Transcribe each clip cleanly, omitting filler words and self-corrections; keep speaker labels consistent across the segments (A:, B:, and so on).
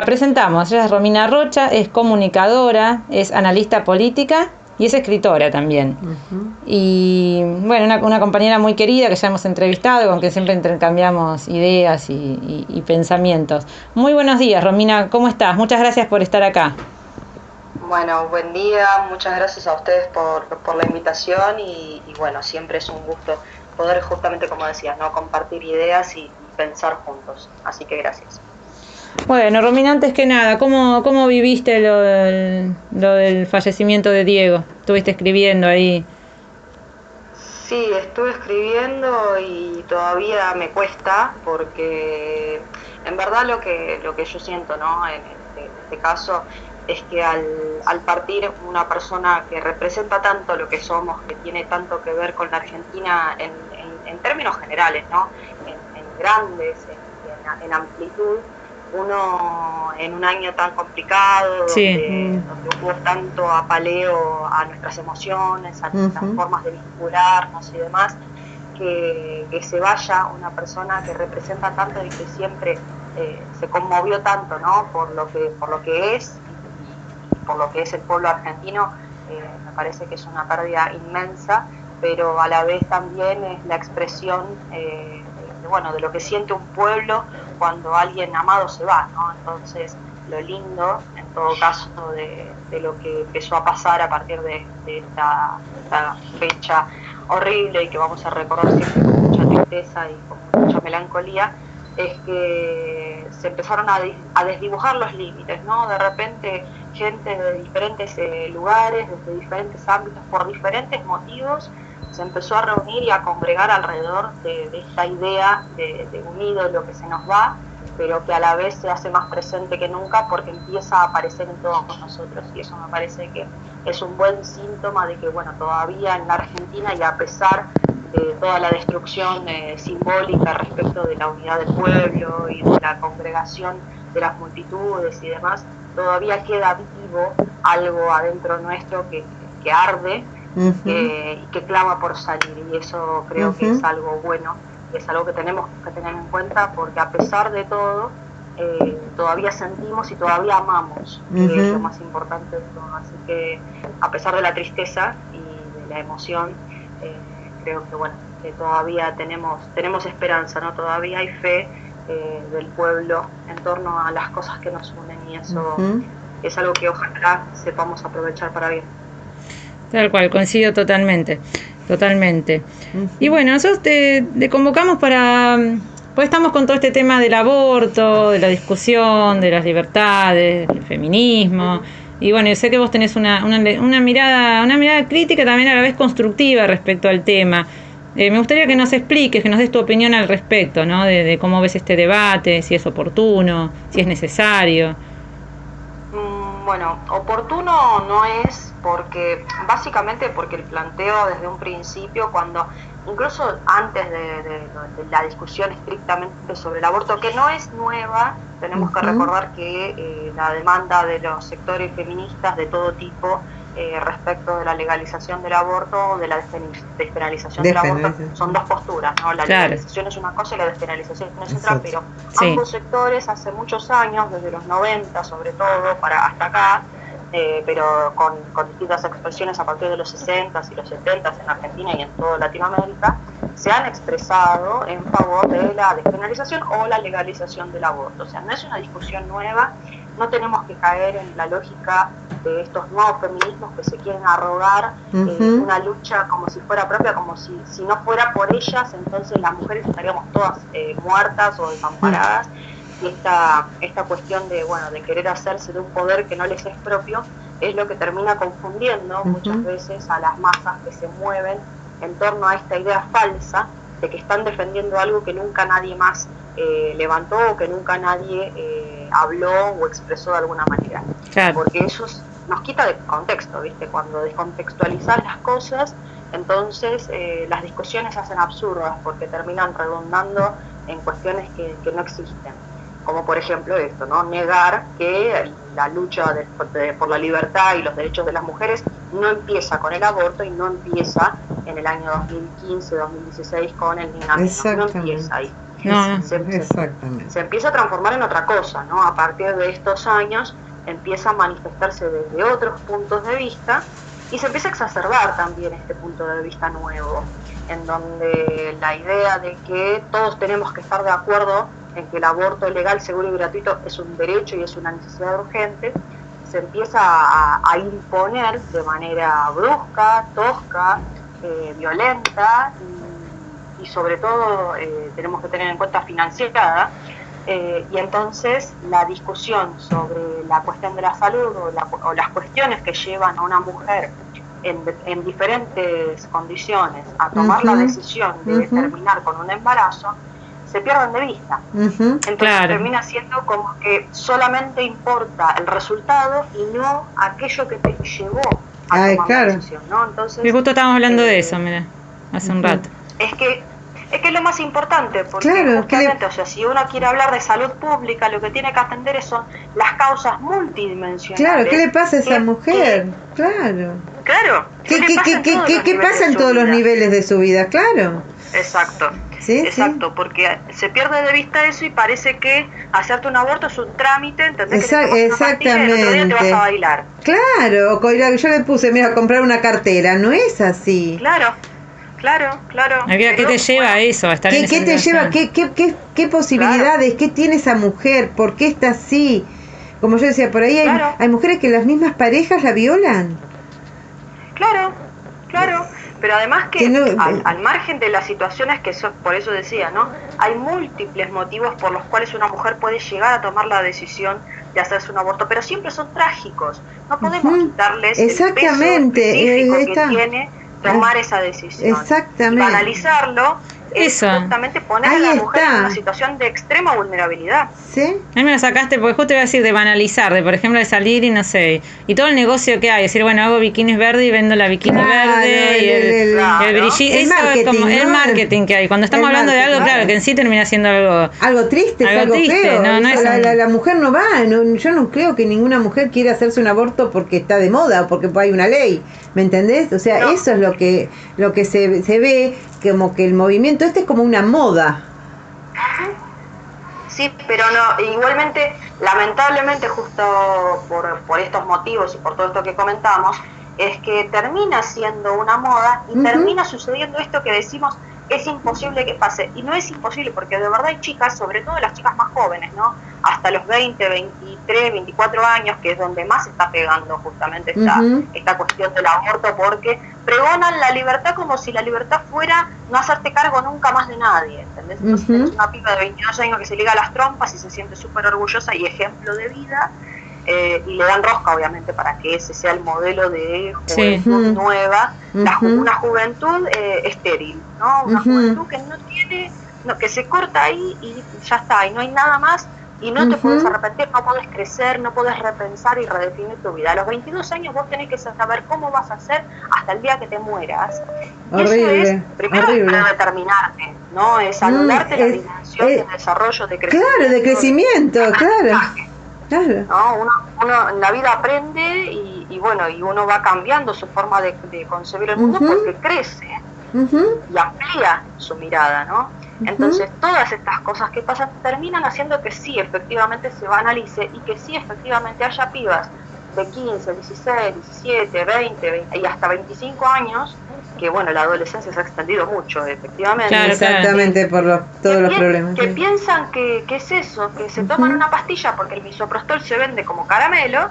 A: La presentamos, ella es Romina Rocha, es comunicadora, es analista política y es escritora también. Y bueno, una compañera muy querida que ya hemos entrevistado, con quien siempre intercambiamos ideas y pensamientos. Muy buenos días, Romina, ¿cómo estás? Muchas gracias por estar acá.
B: Bueno, buen día, muchas gracias a ustedes por la invitación y bueno, siempre es un gusto poder justamente, como decías, ¿no? Compartir ideas y pensar juntos. Así que gracias.
A: Bueno, Romina, antes que nada, ¿cómo viviste lo del fallecimiento de Diego? Estuviste escribiendo ahí.
B: Sí, estuve escribiendo y todavía me cuesta porque en verdad lo que yo siento, ¿no? En este caso es que al partir una persona que representa tanto lo que somos, que tiene tanto que ver con la Argentina en términos generales, ¿no? En grandes, en amplitud, uno en un año tan complicado, donde hubo tanto apaleo a nuestras emociones, a nuestras formas de vincularnos y demás, que se vaya una persona que representa tanto y que siempre se conmovió tanto, ¿no? por lo que es y por lo que es el pueblo argentino, me parece que es una pérdida inmensa, pero a la vez también es la expresión de lo que siente un pueblo cuando alguien amado se va, ¿no? Entonces, lo lindo, en todo caso, de lo que empezó a pasar a partir de esta fecha horrible y que vamos a recordar siempre con mucha tristeza y con mucha melancolía, es que se empezaron a desdibujar los límites, ¿no? De repente, gente de diferentes lugares, desde diferentes ámbitos, por diferentes motivos, se empezó a reunir y a congregar alrededor de esta idea de un ídolo que se nos va, pero que a la vez se hace más presente que nunca porque empieza a aparecer en todos nosotros, y eso me parece que es un buen síntoma de que, bueno, todavía en la Argentina, y a pesar de toda la destrucción simbólica respecto de la unidad del pueblo y de la congregación de las multitudes y demás, todavía queda vivo algo adentro nuestro que arde y que clama por salir, y eso creo que es algo bueno, es algo que tenemos que tener en cuenta, porque a pesar de todo, todavía sentimos y todavía amamos, que es lo más importante de todo. Así que, a pesar de la tristeza y de la emoción, creo que, bueno, que todavía tenemos esperanza, ¿no? Todavía hay fe del pueblo en torno a las cosas que nos unen, y eso es algo que ojalá sepamos aprovechar para bien.
A: Tal cual, coincido totalmente. Y bueno, nosotros te convocamos pues estamos con todo este tema del aborto, de la discusión, de las libertades, del feminismo. Y bueno, yo sé que vos tenés una mirada crítica, también a la vez constructiva respecto al tema. Me gustaría que nos expliques, que nos des tu opinión al respecto, ¿no? De cómo ves este debate, si es oportuno, si es necesario.
B: Bueno, oportuno no es, básicamente porque el planteo desde un principio, cuando incluso antes de la discusión estrictamente sobre el aborto, que no es nueva, tenemos que recordar que la demanda de los sectores feministas de todo tipo respecto de la legalización del aborto o de la despenalización del aborto son dos posturas, ¿no? La legalización es una cosa y la despenalización es otra, pero ambos sectores hace muchos años, desde los 90 sobre todo, para hasta acá, pero con distintas expresiones a partir de los 60s y los 70s en Argentina y en toda Latinoamérica, se han expresado en favor de la despenalización o la legalización del aborto. O sea, no es una discusión nueva, no tenemos que caer en la lógica de estos nuevos feminismos que se quieren arrogar una lucha como si fuera propia, como si no fuera por ellas, entonces las mujeres estaríamos todas muertas o desamparadas. Y esta cuestión de querer hacerse de un poder que no les es propio es lo que termina confundiendo muchas veces a las masas que se mueven en torno a esta idea falsa de que están defendiendo algo que nunca nadie más levantó o que nunca nadie habló o expresó de alguna manera. Claro. Porque eso nos quita de contexto, ¿viste? Cuando descontextualizas las cosas, entonces las discusiones se hacen absurdas porque terminan redundando en cuestiones que no existen. Como por ejemplo esto, ¿no? Negar que la lucha por la libertad y los derechos de las mujeres no empieza con el aborto y no empieza en el año 2015, 2016 con el Ni Una Menos, no empieza ahí.
C: Exactamente.
B: Se empieza a transformar en otra cosa, ¿no? A partir de estos años empieza a manifestarse desde otros puntos de vista y se empieza a exacerbar también este punto de vista nuevo, en donde la idea de que todos tenemos que estar de acuerdo en que el aborto legal, seguro y gratuito es un derecho y es una necesidad urgente, se empieza a imponer de manera brusca, tosca, violenta y sobre todo tenemos que tener en cuenta financiada. Y entonces la discusión sobre la cuestión de la salud o las cuestiones que llevan a una mujer en diferentes condiciones a tomar la decisión de terminar con un embarazo, se pierden de vista. Entonces termina siendo como que solamente importa el resultado y no aquello que te llevó a tomar la decisión, ¿no? Entonces,
A: y justo estábamos hablando de eso, mira, hace un rato.
B: Es que es lo más importante, porque justamente, o sea, si uno quiere hablar de salud pública, lo que tiene que atender son las causas multidimensionales.
C: Claro, ¿qué le pasa a esa mujer? Claro. ¿Qué pasa en todos los niveles de su vida? Claro.
B: Exacto. Exacto, porque se pierde de vista eso y parece que hacerte un aborto es un trámite, ¿entendés?
C: Exactamente.
B: Y el otro día te vas a bailar.
C: Claro, yo le puse, mira, comprar una cartera, no es así.
B: Claro.
A: ¿Qué te lleva a eso? A estar
C: ¿Qué te lleva? ¿Qué posibilidades? ¿Qué tiene esa mujer? ¿Por qué está así? Como yo decía, por ahí hay mujeres que las mismas parejas la violan.
B: Claro. Pero además que al margen de las situaciones que son, por eso decía, ¿no? Hay múltiples motivos por los cuales una mujer puede llegar a tomar la decisión de hacerse un aborto, pero siempre son trágicos. No podemos quitarles el peso específico que tiene tomar esa decisión.
C: Exactamente.
B: Y banalizarlo es justamente poner a la mujer en una situación de extrema vulnerabilidad.
C: ¿Sí?
A: A mí me lo sacaste porque justo iba a decir de banalizar, de por ejemplo de salir y no sé, y todo el negocio que hay, decir, bueno, hago bikinis verdes y vendo la bikini verde y el brillito, eso es como el marketing que hay. Cuando estamos hablando de algo, claro, que en sí termina siendo algo
C: triste, algo feo.
A: No es
C: la mujer no va, yo no creo que ninguna mujer quiera hacerse un aborto porque está de moda o porque hay una ley, ¿me entendés? O sea, eso es lo que se ve como que el movimiento es como una moda.
B: Sí, pero no, igualmente, lamentablemente, justo por estos motivos y por todo esto que comentamos, es que termina siendo una moda y termina sucediendo esto que decimos es imposible que pase. Y no es imposible, porque de verdad hay chicas, sobre todo las chicas más jóvenes, ¿no? Hasta los 20, 23, 24 años, que es donde más se está pegando justamente esta cuestión del aborto, porque pregonan la libertad como si la libertad fuera no hacerte cargo nunca más de nadie, ¿entendés? Entonces tenés una piba de 22 años que se liga las trompas y se siente súper orgullosa y ejemplo de vida, y le dan rosca, obviamente, para que ese sea el modelo de juventud nueva, una juventud estéril, ¿no? Una juventud que no tiene, que se corta ahí y ya está, y no hay nada más, y no te puedes arrepentir, no puedes crecer, no puedes repensar y redefinir tu vida. A los 22 años vos tenés que saber cómo vas a hacer hasta el día que te mueras.
C: Horrible,
B: eso es, primero, para determinarte, ¿no? Es anularte la dimensión de desarrollo, de crecimiento.
C: Claro, de crecimiento, claro.
B: ¿No? Uno en la vida aprende y bueno, y uno va cambiando su forma de concebir el mundo porque crece y amplía su mirada, ¿no? Entonces todas estas cosas que pasan terminan haciendo que sí efectivamente se banalice y que sí efectivamente haya pibas de 15, 16, 17, 20 y hasta 25 años, que bueno, la adolescencia se ha extendido mucho, efectivamente.
C: Claro, exactamente, por todos los problemas.
B: Que piensan que es eso, que se toman una pastilla porque el misoprostol se vende como caramelo,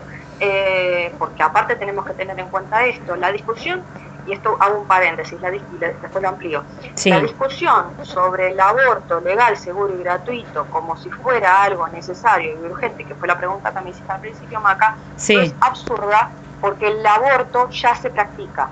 B: porque aparte tenemos que tener en cuenta esto, la discusión, y esto hago un paréntesis, después lo amplío. Sí. La discusión sobre el aborto legal, seguro y gratuito, como si fuera algo necesario y urgente, que fue la pregunta que me hiciste al principio, Maca, es absurda porque el aborto ya se practica.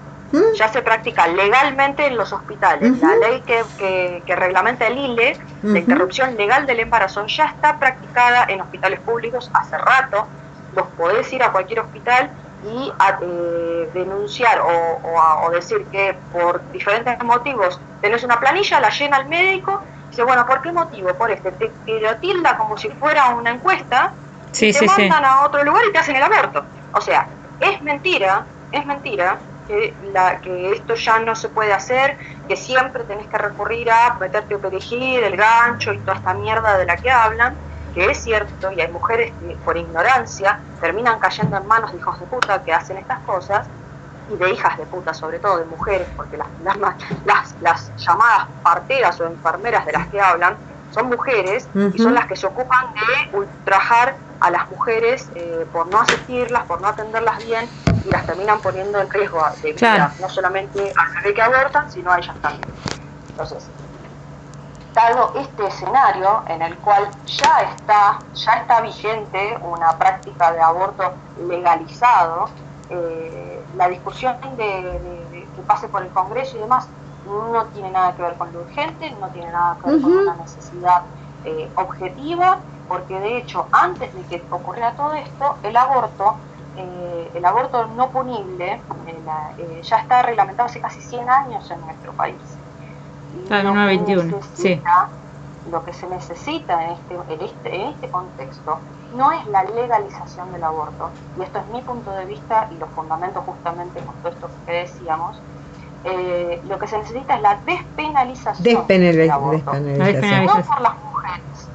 B: Ya se practica legalmente en los hospitales. La ley que reglamenta el ILE, la interrupción legal del embarazo, ya está practicada en hospitales públicos hace rato. Vos podés ir a cualquier hospital y denunciar o decir que por diferentes motivos tenés una planilla, la llena el médico, dice, bueno, ¿por qué motivo? Por te lo tilda como si fuera una encuesta, y te mandan a otro lugar y te hacen el aborto. O sea, es mentira que esto ya no se puede hacer, que siempre tenés que recurrir a meterte el perejil, el gancho y toda esta mierda de la que hablan, que es cierto, y hay mujeres que por ignorancia terminan cayendo en manos de hijos de puta que hacen estas cosas, y de hijas de puta, sobre todo de mujeres, porque las llamadas parteras o enfermeras de las que hablan son mujeres, y son las que se ocupan de ultrajar a las mujeres por no asistirlas, por no atenderlas bien, y las terminan poniendo en riesgo de vida,
A: claro,
B: no solamente al bebé que abortan, sino a ellas también. Entonces, dado este escenario en el cual ya está vigente una práctica de aborto legalizado, la discusión de que pase por el Congreso y demás no tiene nada que ver con lo urgente, no tiene nada que ver con una necesidad objetiva, porque de hecho antes de que ocurriera todo esto, el aborto no punible ya está reglamentado hace casi 100 años en nuestro país.
A: Claro, 1921, sí.
B: Lo que se necesita en este contexto no es la legalización del aborto, y esto es mi punto de vista y lo fundamento justamente con todo esto que decíamos. Lo que se necesita es la despenalización del aborto, no por las mujeres,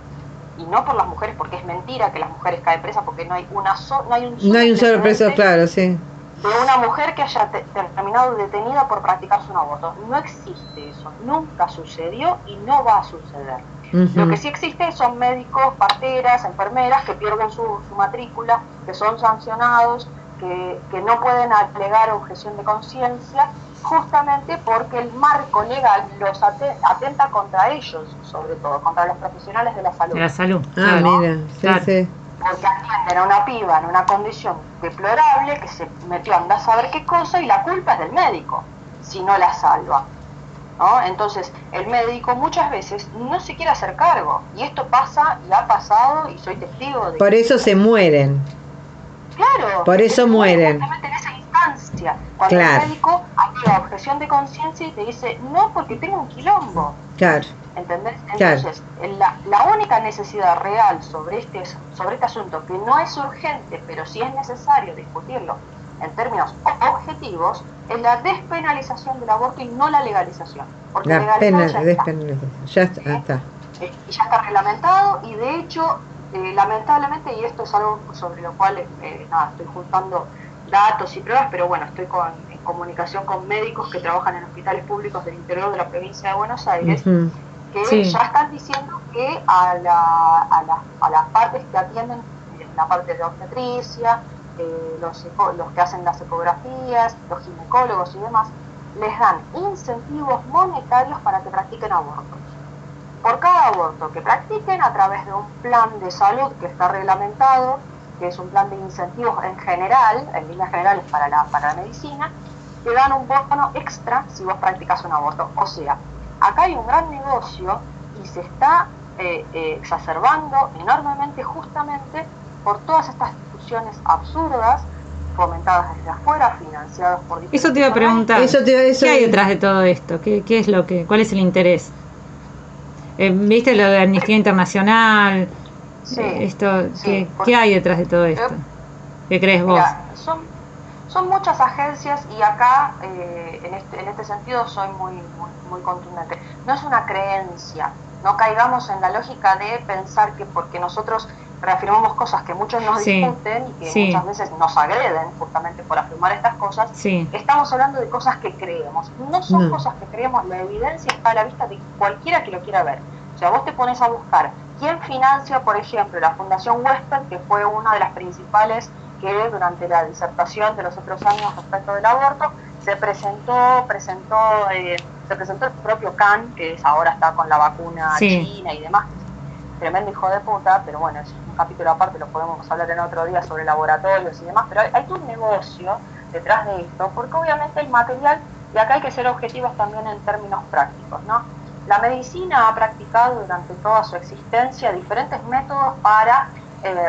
B: y no por las mujeres, porque es mentira que las mujeres caen presas, porque no hay un solo
C: preso, claro, sí,
B: de una mujer que haya terminado detenida por practicarse un aborto. No existe eso, nunca sucedió y no va a suceder. Lo que sí existe son médicos, parteras, enfermeras que pierden su matrícula, que son sancionados, que no pueden alegar objeción de conciencia, justamente porque el marco legal los atenta contra ellos, sobre todo, contra los profesionales de la salud.
A: De la salud.
C: ¿no? Mira, sí,
B: claro.
C: Sí.
B: Porque atienden a una piba en una condición deplorable, que se metió a andar a saber qué cosa, y la culpa es del médico, si no la salva, ¿no? Entonces, el médico muchas veces no se quiere hacer cargo, y esto pasa y ha pasado, y soy testigo de
C: Por eso se mueren.
B: Claro.
C: Por eso mueren.
B: Justamente en esa instancia, cuando el médico alega objeción de conciencia y te dice, no, porque tengo un quilombo.
C: Claro.
B: ¿Entendés? Entonces, la única necesidad real sobre este asunto, que no es urgente, pero sí es necesario discutirlo en términos objetivos, es la despenalización del aborto y no la legalización. Porque
C: la
B: despenalización
C: ya está.
B: Y ya está reglamentado, y de hecho, lamentablemente, y esto es algo sobre lo cual estoy juntando datos y pruebas, pero bueno, estoy en comunicación con médicos que trabajan en hospitales públicos del interior de la provincia de Buenos Aires, que ya están diciendo que a las partes que atienden, la parte de obstetricia, los que hacen las ecografías, los ginecólogos y demás, les dan incentivos monetarios para que practiquen abortos. Por cada aborto que practiquen, a través de un plan de salud que está reglamentado, que es un plan de incentivos en general, en líneas generales para la medicina, te dan un bono extra si vos practicas un aborto. O sea, acá hay un gran negocio y se está exacerbando enormemente, justamente por todas estas discusiones absurdas, fomentadas desde afuera, financiadas por diferentes.
A: Eso te iba a preguntar. ¿Qué hay detrás de todo esto? ¿Qué es cuál es el interés? ¿Viste lo de Amnistía Internacional?
B: Sí,
A: ¿Qué hay detrás de todo esto? ¿Qué crees vos?
B: Mira, son muchas agencias, y acá en este sentido soy muy contundente. No es una creencia, no caigamos en la lógica de pensar que porque nosotros reafirmamos cosas que muchos nos discuten y que muchas veces nos agreden justamente por afirmar estas cosas, estamos hablando de cosas que creemos. No son cosas que creemos, la evidencia está a la vista de cualquiera que lo quiera ver. O sea, vos te pones a buscar quién financia, por ejemplo, la Fundación Western, que fue una de las principales que durante la disertación de los otros años respecto del aborto se presentó el propio Khan, que ahora está con la vacuna china y demás. Tremendo hijo de puta, pero bueno, es un capítulo aparte, lo podemos hablar en otro día sobre laboratorios y demás, pero hay todo un negocio detrás de esto, porque obviamente el material, y acá hay que ser objetivos también en términos prácticos, ¿no? La medicina ha practicado durante toda su existencia diferentes métodos para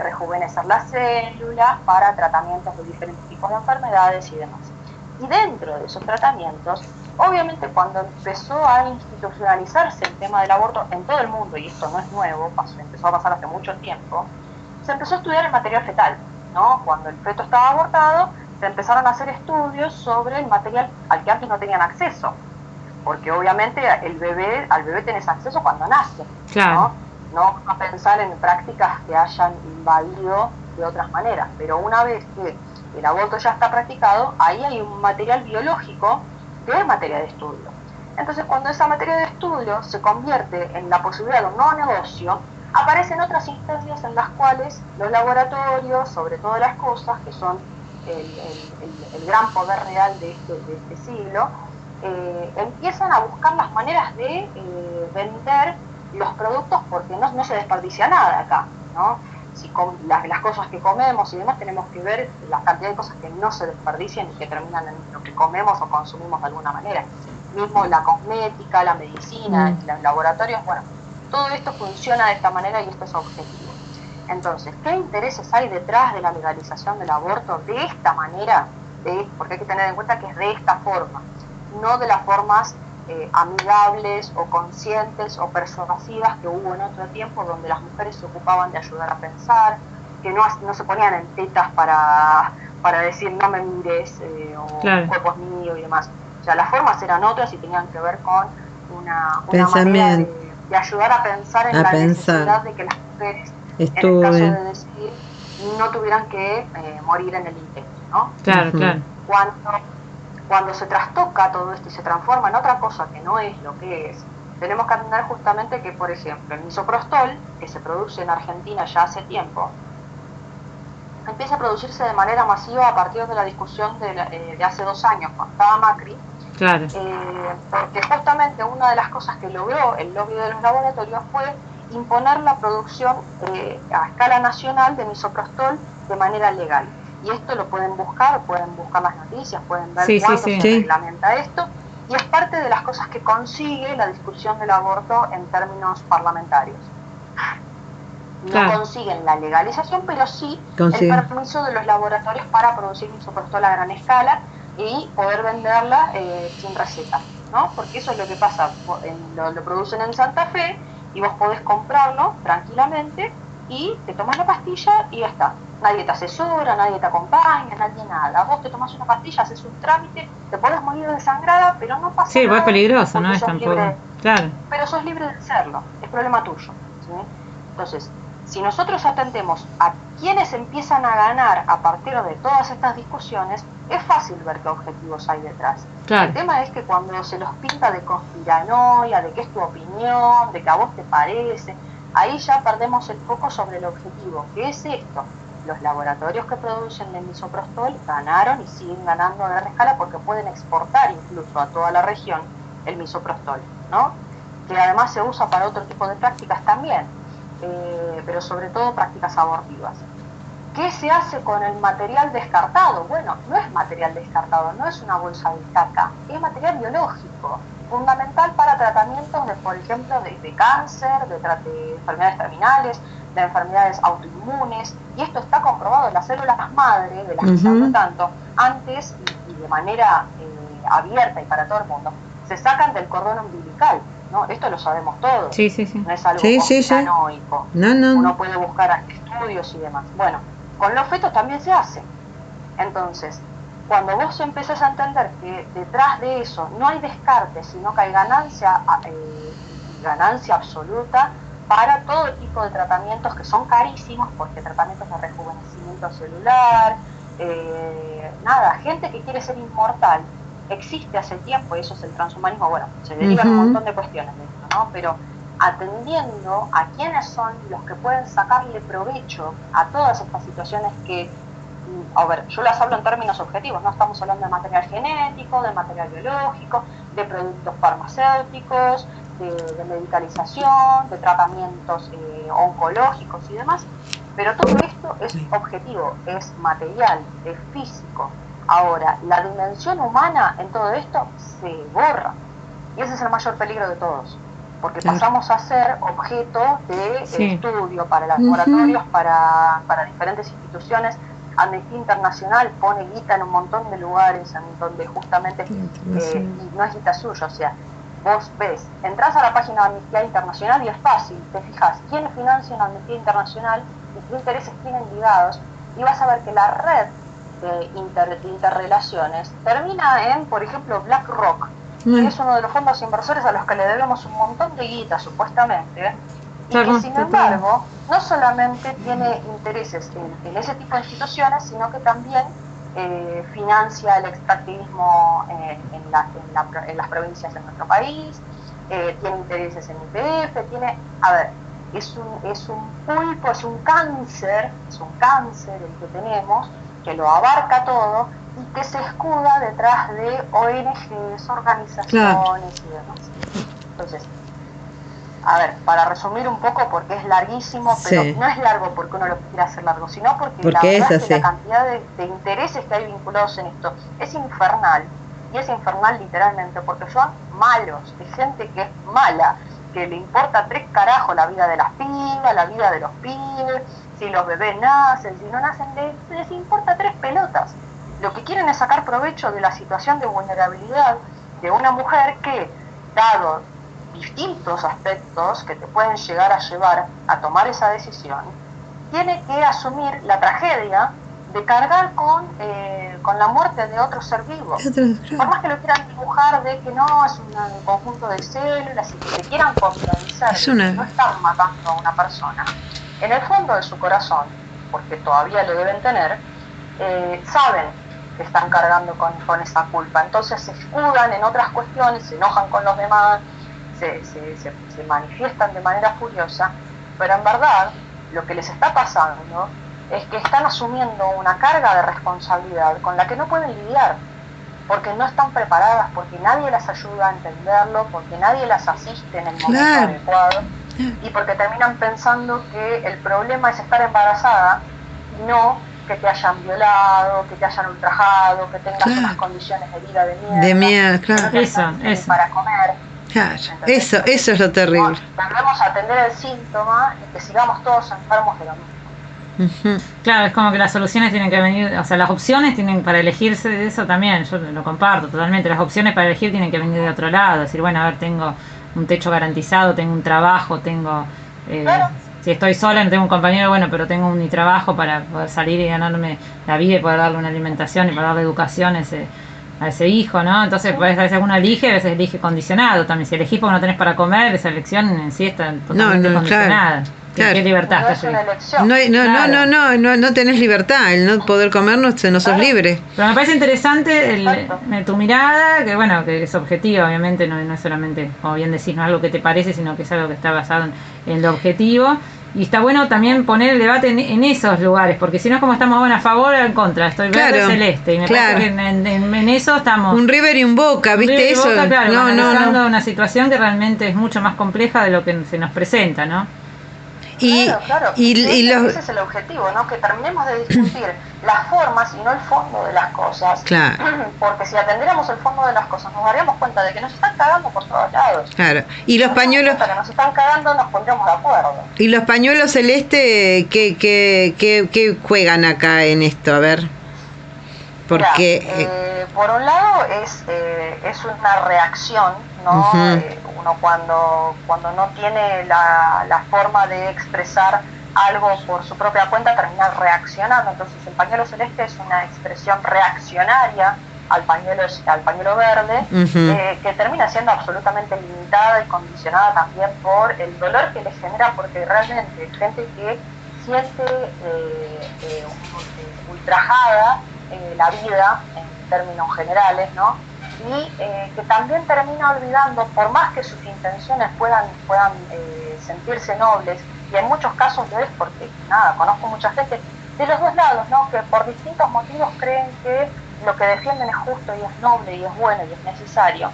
B: rejuvenecer las células, para tratamientos de diferentes tipos de enfermedades y demás. Y dentro de esos tratamientos, obviamente cuando empezó a institucionalizarse el tema del aborto en todo el mundo, y esto no es nuevo, empezó a pasar hace mucho tiempo, se empezó a estudiar el material fetal, ¿no? Cuando el feto estaba abortado, se empezaron a hacer estudios sobre el material al que antes no tenían acceso, porque obviamente al bebé tenés acceso cuando nace,
A: claro.
B: No a pensar en prácticas que hayan invadido de otras maneras, pero una vez que el aborto ya está practicado, ahí hay un material biológico que es materia de estudio. Entonces, cuando esa materia de estudio se convierte en la posibilidad de un nuevo negocio, aparecen otras instancias en las cuales los laboratorios, sobre todas las cosas, que son el gran poder real de este siglo, empiezan a buscar las maneras de vender los productos, porque no se desperdicia nada acá, ¿no? Si las cosas que comemos y demás, tenemos que ver la cantidad de cosas que no se desperdician y que terminan en lo que comemos o consumimos de alguna manera. Mismo la cosmética, la medicina, los laboratorios, bueno, todo esto funciona de esta manera y esto es objetivo. Entonces, ¿qué intereses hay detrás de la legalización del aborto de esta manera? Porque hay que tener en cuenta que es de esta forma, no de las formas amigables o conscientes o persuasivas que hubo en otro tiempo, donde las mujeres se ocupaban de ayudar a pensar, que no se ponían en tetas para decir no me mires o claro, cuerpo es mío y demás. O sea, las formas eran otras y tenían que ver con una manera de ayudar a pensar en la necesidad de que las mujeres, en el caso de decidir, no tuvieran que morir en el intento, ¿no?
A: Claro, claro.
B: Cuando se trastoca todo esto y se transforma en otra cosa que no es lo que es, tenemos que entender justamente que, por ejemplo, el misoprostol, que se produce en Argentina ya hace tiempo, empieza a producirse de manera masiva a partir de la discusión de hace 2 años, cuando estaba Macri.
A: Claro.
B: Porque justamente una de las cosas que logró el lobby de los laboratorios fue imponer la producción a escala nacional de misoprostol de manera legal. Y esto lo pueden buscar las noticias, pueden ver cuándo se reglamenta esto, y es parte de las cosas que consigue la discusión del aborto en términos parlamentarios. No consiguen la legalización, pero sí el permiso de los laboratorios para producir misoprostol a gran escala y poder venderla sin receta, ¿no? Porque eso es lo que pasa, lo producen en Santa Fe y vos podés comprarlo tranquilamente y te tomas la pastilla y ya está. Nadie te asesora, nadie te acompaña, nadie nada. Vos te tomás una pastilla, haces un trámite, te podés morir desangrada, pero no pasa nada.
A: Sí, es peligroso, ¿no? Es tampoco. Claro.
B: Pero sos libre de hacerlo, es problema tuyo, ¿sí? Entonces, si nosotros atendemos a quienes empiezan a ganar a partir de todas estas discusiones, es fácil ver qué objetivos hay detrás.
A: Claro.
B: El tema es que cuando se los pinta de conspiranoia, de que es tu opinión, de que a vos te parece, ahí ya perdemos el foco sobre el objetivo. ¿Qué es esto? Los laboratorios que producen el misoprostol ganaron y siguen ganando a gran escala porque pueden exportar incluso a toda la región el misoprostol, ¿no? Que además se usa para otro tipo de prácticas también, pero sobre todo prácticas abortivas. ¿Qué se hace con el material descartado? Bueno, no es material descartado, no es una bolsa de caca, es material biológico, fundamental para tratamientos de, por ejemplo, de cáncer, de enfermedades terminales, de enfermedades autoinmunes, y esto está comprobado en las células madre, de las que se habla tanto, antes y de manera abierta y para todo el mundo, se sacan del cordón umbilical, ¿no? Esto lo sabemos todos,
A: sí.
B: No es algo conspiranoico,
C: No.
B: Uno puede buscar estudios y demás. Bueno, con los fetos también se hace. Entonces, cuando vos empezás a entender que detrás de eso no hay descarte, sino que hay ganancia absoluta para todo tipo de tratamientos que son carísimos, porque tratamientos de rejuvenecimiento celular, gente que quiere ser inmortal, existe hace tiempo, y eso es el transhumanismo, bueno, se derivan un montón de cuestiones de esto, ¿no? Pero atendiendo a quiénes son los que pueden sacarle provecho a todas estas situaciones que, a ver, yo las hablo en términos objetivos, no estamos hablando de material genético, de material biológico, de productos farmacéuticos, de medicalización, de tratamientos oncológicos y demás, pero todo esto es objetivo, es material, es físico. Ahora, la dimensión humana en todo esto se borra, y ese es el mayor peligro de todos, porque pasamos a ser objeto de estudio para laboratorios, para diferentes instituciones. Amnistía Internacional pone guita en un montón de lugares en donde justamente no es guita suya, o sea, vos ves, entras a la página de Amnistía Internacional y es fácil, te fijas quiénes financian Amnistía Internacional y qué intereses tienen ligados, y vas a ver que la red de interrelaciones, termina en, por ejemplo, BlackRock, que es uno de los fondos inversores a los que le debemos un montón de guita, supuestamente, y que, sin embargo, no solamente tiene intereses en ese tipo de instituciones, sino que también financia el extractivismo en las provincias de nuestro país, tiene intereses en IPF, es un pulpo, es un cáncer el que tenemos, que lo abarca todo y que se escuda detrás de ONGs, organizaciones y demás. Entonces, para resumir un poco, porque es larguísimo, pero no es largo porque uno lo quiera hacer largo, sino porque la verdad es que la cantidad de intereses que hay vinculados en esto es infernal, y es infernal literalmente, porque son malos, de gente que es mala, que le importa 3 carajos la vida de las pibas, la vida de los pibes, si los bebés nacen, si no nacen, les importa 3 pelotas. Lo que quieren es sacar provecho de la situación de vulnerabilidad de una mujer que, dado distintos aspectos que te pueden llegar a llevar a tomar esa decisión, tiene que asumir la tragedia de cargar con la muerte de otro ser vivo. Por más que lo quieran dibujar de que no, es un conjunto de células y que te quieran contradicir, que no están matando a una persona, en el fondo de su corazón, porque todavía lo deben tener, saben que están cargando con esa culpa. Entonces se escudan en otras cuestiones, se enojan con los demás, se manifiestan de manera furiosa, pero en verdad lo que les está pasando es que están asumiendo una carga de responsabilidad con la que no pueden lidiar, porque no están preparadas, porque nadie las ayuda a entenderlo, porque nadie las asiste en el momento adecuado, y porque terminan pensando que el problema es estar embarazada y no que te hayan violado, que te hayan ultrajado, que tengas unas condiciones de vida de mierda,
C: claro.
B: Que no te eso. Para comer.
C: Claro, eso es lo terrible.
B: Debemos atender el síntoma y que sigamos todos enfermos de lo mismo.
A: Claro, es como que las soluciones tienen que venir, o sea, las opciones tienen para elegirse de eso también, yo lo comparto totalmente, las opciones para elegir tienen que venir de otro lado, decir, bueno, a ver, tengo un techo garantizado, tengo un trabajo, tengo, si estoy sola no tengo un compañero, bueno, pero tengo mi trabajo para poder salir y ganarme la vida y poder darle una alimentación y poder darle educación a ese hijo, ¿no? Entonces, pues, a veces uno elige, a veces elige condicionado también. Si elegís porque no tenés para comer, esa elección en sí está totalmente condicionada.
C: Claro.
A: ¿Qué libertad
B: no es una elección?
C: No tenés libertad. El no poder comer no sos libre.
A: Pero me parece interesante tu mirada, que bueno, que es objetiva, obviamente, no es solamente, como bien decís, no es algo que te parece, sino que es algo que está basado en lo objetivo. Y está bueno también poner el debate en esos lugares, porque si no es como estamos a favor o en contra, estoy verde celeste, y me parece que en eso estamos.
C: Un River y un Boca, ¿viste eso?
A: Boca, claro, analizando una situación que realmente es mucho más compleja de lo que se nos presenta, ¿no?
B: Claro. Ese es el objetivo, ¿no? Que terminemos de discutir las formas y no el fondo de las cosas.
C: Claro.
B: Porque si atendiéramos el fondo de las cosas, nos daríamos cuenta de que nos están cagando por todos lados.
C: Claro. Y los pañuelos.
B: Que nos están cagando, nos pondríamos de acuerdo.
C: ¿Y los pañuelos celeste qué juegan acá en esto? A ver. Porque.
B: Por un lado, es una reacción, ¿no? Uno cuando no tiene la forma de expresar algo por su propia cuenta termina reaccionando. Entonces el pañuelo celeste es una expresión reaccionaria al pañuelo verde, que termina siendo absolutamente limitada y condicionada también por el dolor que les genera, porque realmente gente que siente ultrajada la vida en términos generales, ¿no? Y que también termina olvidando, por más que sus intenciones puedan sentirse nobles, y en muchos casos lo es, porque conozco mucha gente de los dos lados, ¿no? Que por distintos motivos creen que lo que defienden es justo y es noble y es bueno y es necesario,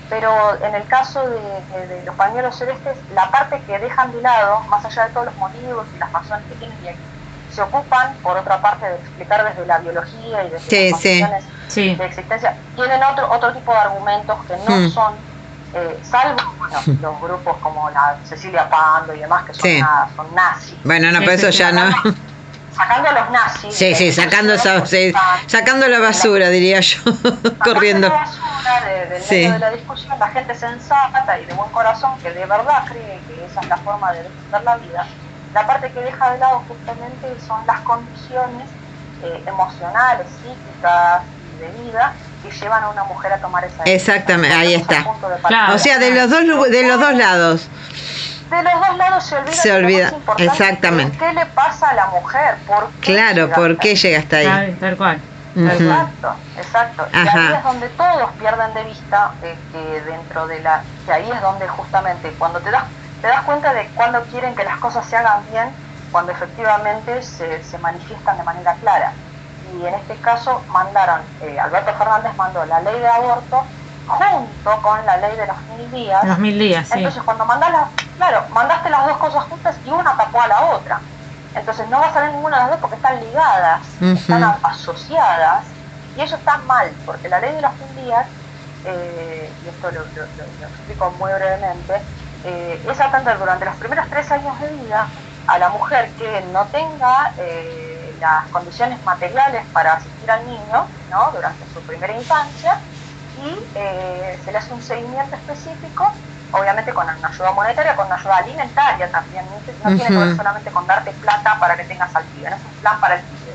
B: pero en el caso de los pañuelos celestes, la parte que dejan de lado, más allá de todos los motivos y las razones que tienen, y se ocupan, por otra parte, de explicar desde la biología y desde las condiciones de existencia, tienen otro tipo de argumentos que no son, salvo los grupos como la Cecilia Pando y demás, que son nazis.
C: Bueno, pero eso ya no.
B: Sacando a los nazis.
C: Sacando la basura, diría yo, corriendo.
B: La basura del medio de la discusión, la gente sensata y de buen corazón que de verdad cree que esa es la forma de defender la vida. La parte que deja de lado justamente son las condiciones emocionales, psíquicas y de vida que llevan a una mujer a tomar esa decisión.
C: Exactamente, ahí está.
A: Claro.
C: O sea, de los dos lados.
B: De los dos lados se olvida. Lo más importante
C: Exactamente.
B: es ¿qué le pasa a la mujer? ¿Por qué
C: Claro, ¿por qué llega hasta ahí?
A: Tal cual.
B: Exacto. Y ahí es donde todos pierden de vista que dentro de que ahí es donde justamente cuando te das cuenta de cuando quieren que las cosas se hagan bien, cuando efectivamente se manifiestan de manera clara. Y en este caso Alberto Fernández mandó la ley de aborto junto con la ley de los 1000 días.
A: Los 1000 días, sí.
B: Entonces cuando mandaste las dos cosas juntas y una tapó a la otra. Entonces no va a salir ninguna de las dos porque están ligadas, están asociadas, y eso está mal, porque la ley de los 1000 días, y esto lo explico muy brevemente, es atender durante los primeros 3 años de vida a la mujer que no tenga las condiciones materiales para asistir al niño, ¿no?, durante su primera infancia, y se le hace un seguimiento específico, obviamente con una ayuda monetaria, con una ayuda alimentaria también. No tiene que ver solamente con darte plata para que tengas al pibe, no es un plan para el pibe,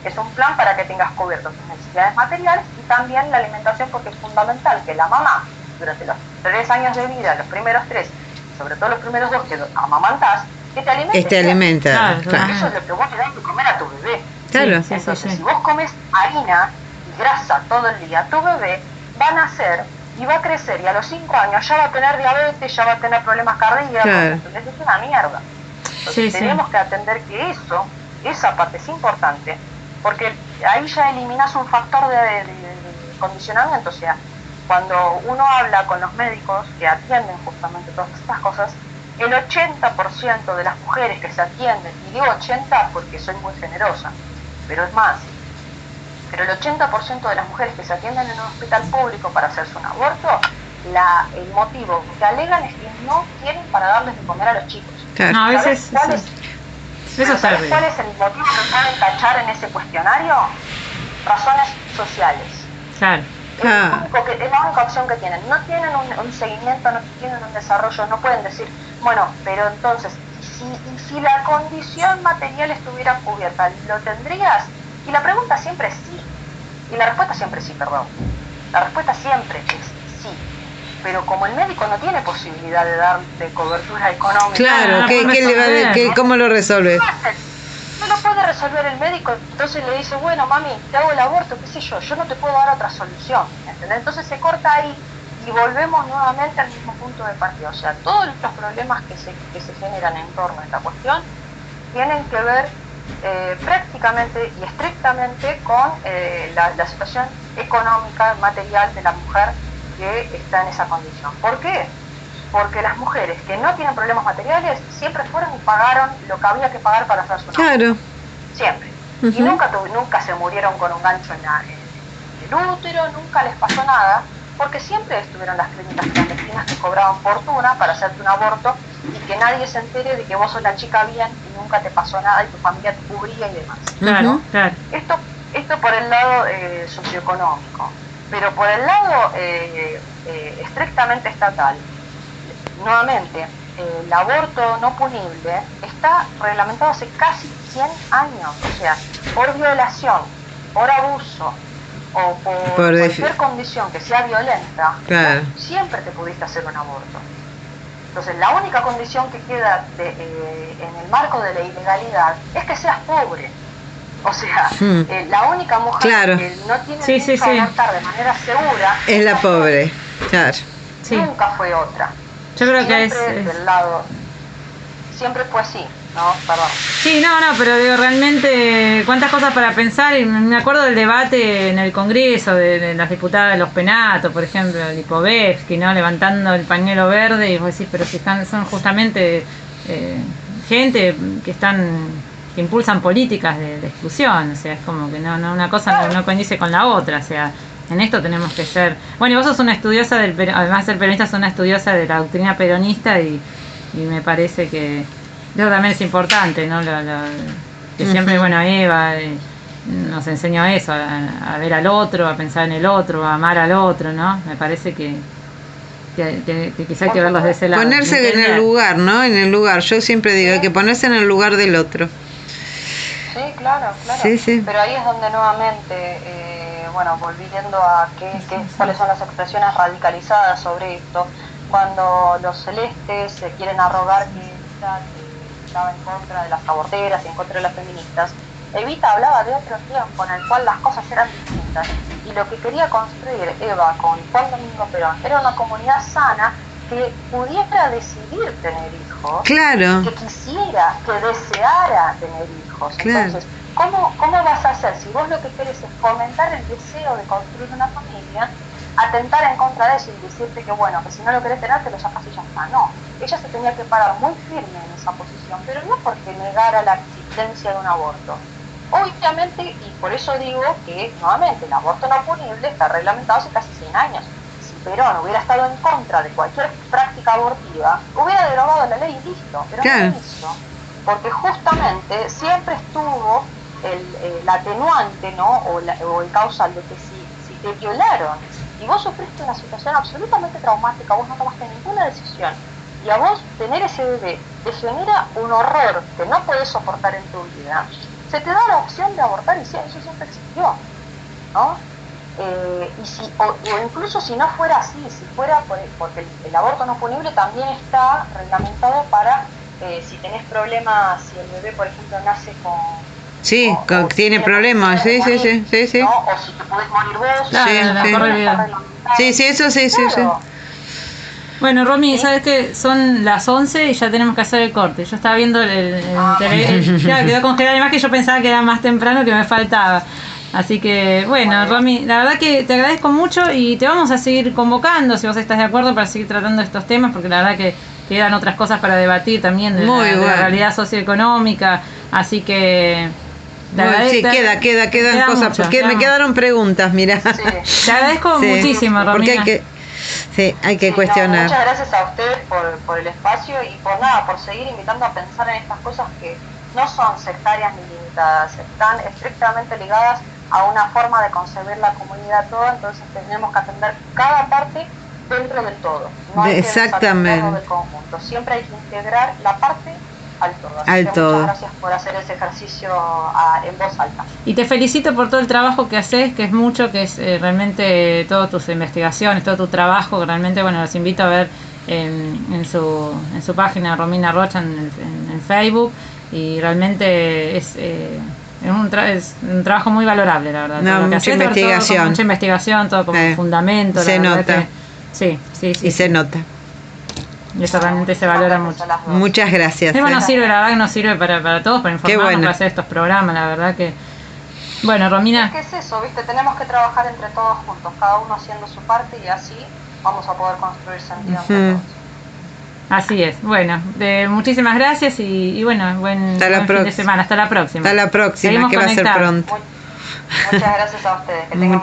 B: es un plan para que tengas cubiertas tus necesidades materiales y también la alimentación, porque es fundamental que la mamá durante los 3 años de vida, los primeros 3, sobre todo los primeros 2 que amamantás, que te alimentes.
C: Te alimenta,
B: claro. Eso es lo que vos le das de comer a tu bebé.
C: Claro.
B: Sí, entonces, si vos comes harina y grasa todo el día, tu bebé va a nacer y va a crecer, y a los 5 años ya va a tener diabetes, ya va a tener problemas cardíacos. Claro. Entonces es una mierda. Entonces tenemos que atender que esa parte es importante, porque ahí ya eliminas un factor de condicionamiento. O sea, cuando uno habla con los médicos que atienden justamente todas estas cosas, el 80% de las mujeres que se atienden, y digo 80 porque soy muy generosa, pero es más, pero el 80% de las mujeres que se atienden en un hospital público para hacerse un aborto, el motivo que alegan es que no quieren para darles de comer a los chicos.
A: Claro. No, a veces
B: ¿Sabes cuál es el motivo que pueden tachar en ese cuestionario? Razones sociales.
A: Claro.
B: Es la única opción que tienen. No tienen un seguimiento, no tienen un desarrollo, no pueden decir, bueno, pero entonces, si la condición material estuviera cubierta, ¿lo tendrías? Y la pregunta siempre es sí. Y la respuesta siempre es sí, perdón. La respuesta siempre es sí. Pero como el médico no tiene posibilidad de darte cobertura económica...
C: Claro, ¿cómo lo resuelves?
B: No lo puede resolver el médico, entonces le dice, bueno, mami, te hago el aborto, qué sé yo no te puedo dar otra solución, ¿entendés? Entonces se corta ahí y volvemos nuevamente al mismo punto de partida. O sea, todos los problemas que se generan en torno a esta cuestión tienen que ver prácticamente y estrictamente con la situación económica, material de la mujer que está en esa condición. ¿Por qué? Porque las mujeres que no tienen problemas materiales siempre fueron y pagaron lo que había que pagar para hacerse una
C: Claro.
B: Siempre. Y nunca se murieron con un gancho en el útero, nunca les pasó nada, porque siempre estuvieron las clínicas clandestinas que cobraban fortuna para hacerte un aborto y que nadie se entere de que vos sos la chica bien y nunca te pasó nada y tu familia te cubría y demás.
A: Claro, claro.
B: Esto por el lado socioeconómico, pero por el lado estrictamente estatal, nuevamente, el aborto no punible está reglamentado hace casi 100 años, o sea, por violación, por abuso o por cualquier condición que sea violenta,
C: claro,
B: siempre te pudiste hacer un aborto. Entonces, la única condición que queda en el marco de la ilegalidad es que seas pobre. O sea, la única mujer que no tiene derecho a abortar de manera segura
C: es la pobre. Claro.
B: Nunca fue otra.
A: Yo creo
B: siempre
A: que es
B: del lado, siempre fue así, ¿no? Perdón.
A: Sí, no, pero digo, realmente cuántas cosas para pensar. Y me acuerdo del debate en el Congreso de las diputadas de los Penatos, por ejemplo, Lipovetsky, ¿no? Levantando el pañuelo verde, y vos decís, pero si son justamente gente que impulsan políticas de exclusión. O sea, es como que no una cosa no coincide con la otra. O sea, en esto tenemos que ser... Bueno, y vos sos una estudiosa además de ser peronista, sos una estudiosa de la doctrina peronista, y me parece que eso también es importante, ¿no? Que siempre, bueno, Eva nos enseñó eso, a ver al otro, a pensar en el otro, a amar al otro, ¿no? Me parece que quizá hay que verlos de ese lado.
C: Ponerse en el lugar, ¿no? En el lugar. Yo siempre digo, hay que ponerse en el lugar del otro.
B: Sí, claro.
C: Sí.
B: Pero ahí es donde nuevamente, volviendo a cuáles son las expresiones radicalizadas sobre esto, cuando los celestes se quieren arrogar que Evita estaba en contra de las aborteras y en contra de las feministas, Evita hablaba de otro tiempo en el cual las cosas eran distintas, y lo que quería construir Eva con Juan Domingo Perón era una comunidad sana que pudiera decidir tener hijos,
C: claro,
B: que quisiera, que deseara tener hijos.
C: Claro.
B: Entonces, ¿cómo vas a hacer si vos lo que querés es fomentar el deseo de construir una familia, atentar en contra de eso y decirte que si no lo querés tener te lo sacas y ya está? No, ella se tenía que parar muy firme en esa posición, pero no porque negara la existencia de un aborto. Obviamente, y por eso digo que nuevamente el aborto no punible está reglamentado hace casi 100 años. Si Perón hubiera estado en contra de cualquier práctica abortiva, hubiera derogado la ley y listo, pero
C: claro,
B: no lo hizo, porque justamente siempre estuvo el atenuante, ¿no? o el causal de que si te violaron y vos sufriste una situación absolutamente traumática, vos no tomaste ninguna decisión, y a vos tener ese bebé te genera un horror que no podés soportar en tu vida, se te da la opción de abortar, y sí, eso siempre existió, ¿no? O incluso si no fuera así, si fuera porque el aborto no punible también está reglamentado para si tenés problemas, si el bebé, por ejemplo, nace con...
C: Sí, tiene problemas, sí.
B: ¿no? O si te podés morir vos.
C: Sí, eso sí.
A: Bueno, Romy, ¿sabes qué? Son las 11 y ya tenemos que hacer el corte. Yo estaba viendo ya quedó congelado, además que yo pensaba que era más temprano, que me faltaba. Así que, bueno, Romy, la verdad que te agradezco mucho y te vamos a seguir convocando, si vos estás de acuerdo, para seguir tratando estos temas, porque la verdad que quedan otras cosas para debatir también de la realidad socioeconómica. Así que...
C: Sí, quedan cosas, porque me quedaron preguntas, mira.
B: Sí.
A: Te agradezco muchísimo, Romy.
C: Porque hay que cuestionar.
B: Muchas gracias a ustedes por el espacio y por seguir invitando a pensar en estas cosas que no son sectarias ni limitadas, están estrictamente ligadas a una forma de concebir la comunidad toda, entonces tenemos que atender cada parte dentro del todo. No hay
C: exactamente.
B: Que del conjunto, siempre hay que integrar la parte al todo.
C: Así que
B: muchas gracias por hacer ese ejercicio en voz alta.
A: Y te felicito por todo el trabajo que haces, que es mucho, que es realmente todas tus investigaciones, todo tu trabajo, realmente, los invito a ver en su página Romina Rocha en Facebook, y realmente es un trabajo muy valorable, la verdad.
C: Mucha investigación.
A: Mucha investigación, todo como fundamento.
C: Se nota.
A: Sí.
C: Y se nota.
A: Y eso realmente se valora mucho.
C: Muchas gracias.
A: Nos sirve, la verdad que nos sirve para todos, para informarnos, para hacer estos programas, la verdad que... Bueno, Romina...
B: Es que es eso, ¿viste? Tenemos que trabajar entre todos juntos, cada uno haciendo su parte, y así vamos a poder construir sentido entre todos.
A: Así es. Bueno, muchísimas gracias y buen fin de semana. Hasta la próxima.
C: Hasta la próxima, que va a ser pronto.
B: Muchas gracias a ustedes. Que tengan